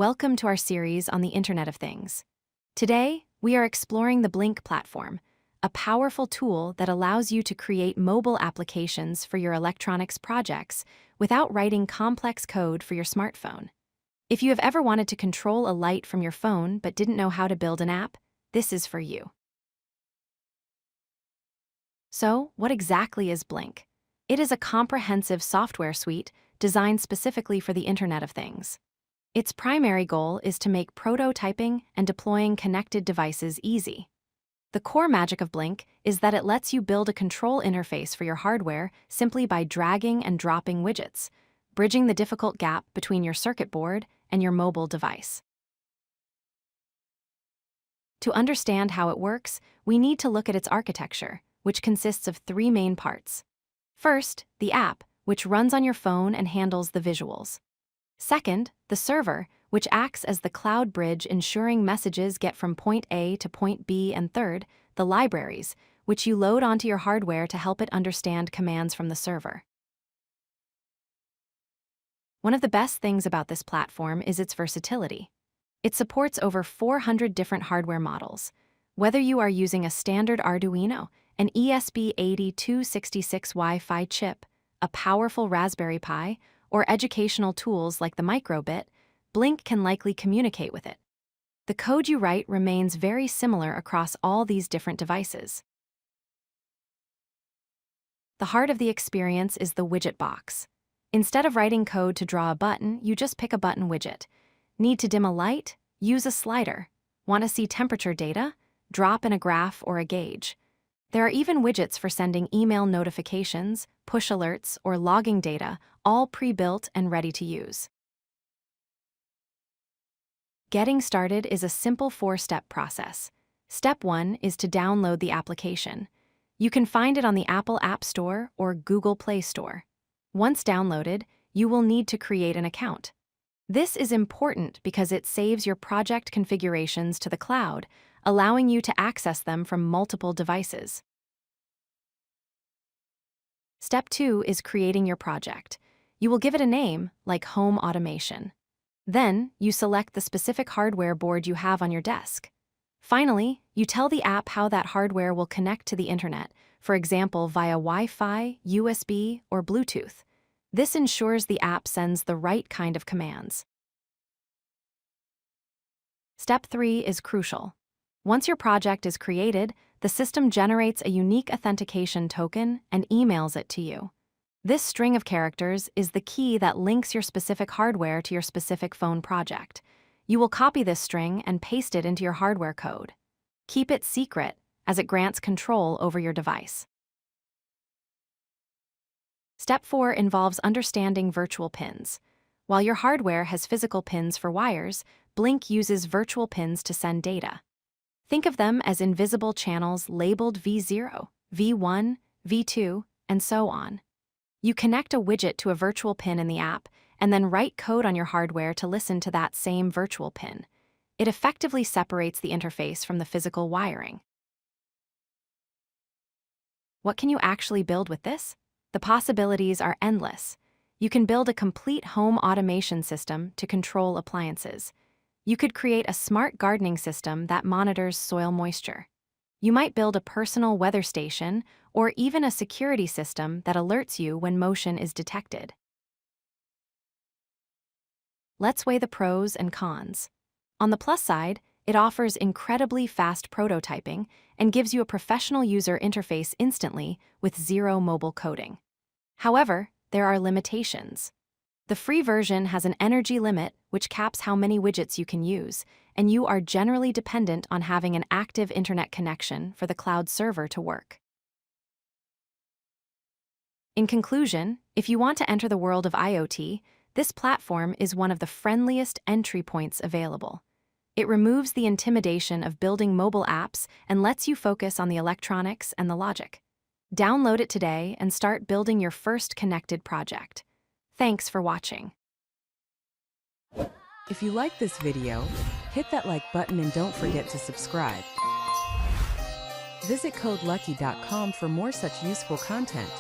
Welcome to our series on the Internet of Things. Today, we are exploring the Blynk platform, a powerful tool that allows you to create mobile applications for your electronics projects without writing complex code for your smartphone. If you have ever wanted to control a light from your phone but didn't know how to build an app, this is for you. So, what exactly is Blynk? It is a comprehensive software suite designed specifically for the Internet of Things. Its primary goal is to make prototyping and deploying connected devices easy. The core magic of Blynk is that it lets you build a control interface for your hardware simply by dragging and dropping widgets, bridging the difficult gap between your circuit board and your mobile device. To understand how it works, we need to look at its architecture, which consists of three main parts. First, the app, which runs on your phone and handles the visuals. Second, the server, which acts as the cloud bridge ensuring messages get from point A to point B. And third, the libraries, which you load onto your hardware to help it understand commands from the server. One of the best things about this platform is its versatility. It supports over 400 different hardware models. Whether you are using a standard Arduino, an ESP8266 Wi-Fi chip, a powerful Raspberry Pi, or educational tools like the microbit, Blynk can likely communicate with it. The code you write remains very similar across all these different devices. The heart of the experience is the widget box. Instead of writing code to draw a button, you just pick a button widget. Need to dim a light? Use a slider. Want to see temperature data? Drop in a graph or a gauge. There are even widgets for sending email notifications, push alerts, or logging data, all pre-built and ready to use. Getting started is a simple 4-step process. Step 1 is to download the application. You can find it on the Apple App Store or Google Play Store. Once downloaded, you will need to create an account. This is important because it saves your project configurations to the cloud, allowing you to access them from multiple devices. Step 2 is creating your project. You will give it a name, like Home Automation. Then, you select the specific hardware board you have on your desk. Finally, you tell the app how that hardware will connect to the internet, for example via Wi-Fi, USB, or Bluetooth. This ensures the app sends the right kind of commands. Step 3 is crucial. Once your project is created, the system generates a unique authentication token and emails it to you. This string of characters is the key that links your specific hardware to your specific phone project. You will copy this string and paste it into your hardware code. Keep it secret, as it grants control over your device. Step 4 involves understanding virtual pins. While your hardware has physical pins for wires, Blynk uses virtual pins to send data. Think of them as invisible channels labeled V0, V1, V2, and so on. You connect a widget to a virtual pin in the app, and then write code on your hardware to listen to that same virtual pin. It effectively separates the interface from the physical wiring. What can you actually build with this? The possibilities are endless. You can build a complete home automation system to control appliances. You could create a smart gardening system that monitors soil moisture. You might build a personal weather station or even a security system that alerts you when motion is detected. Let's weigh the pros and cons. On the plus side, it offers incredibly fast prototyping and gives you a professional user interface instantly with zero mobile coding. However, there are limitations. The free version has an energy limit which caps how many widgets you can use, and you are generally dependent on having an active internet connection for the cloud server to work. In conclusion, if you want to enter the world of IoT, this platform is one of the friendliest entry points available. It removes the intimidation of building mobile apps and lets you focus on the electronics and the logic. Download it today and start building your first connected project. Thanks for watching. If you like this video, hit that like button and don't forget to subscribe. Visit codelucky.com for more such useful content.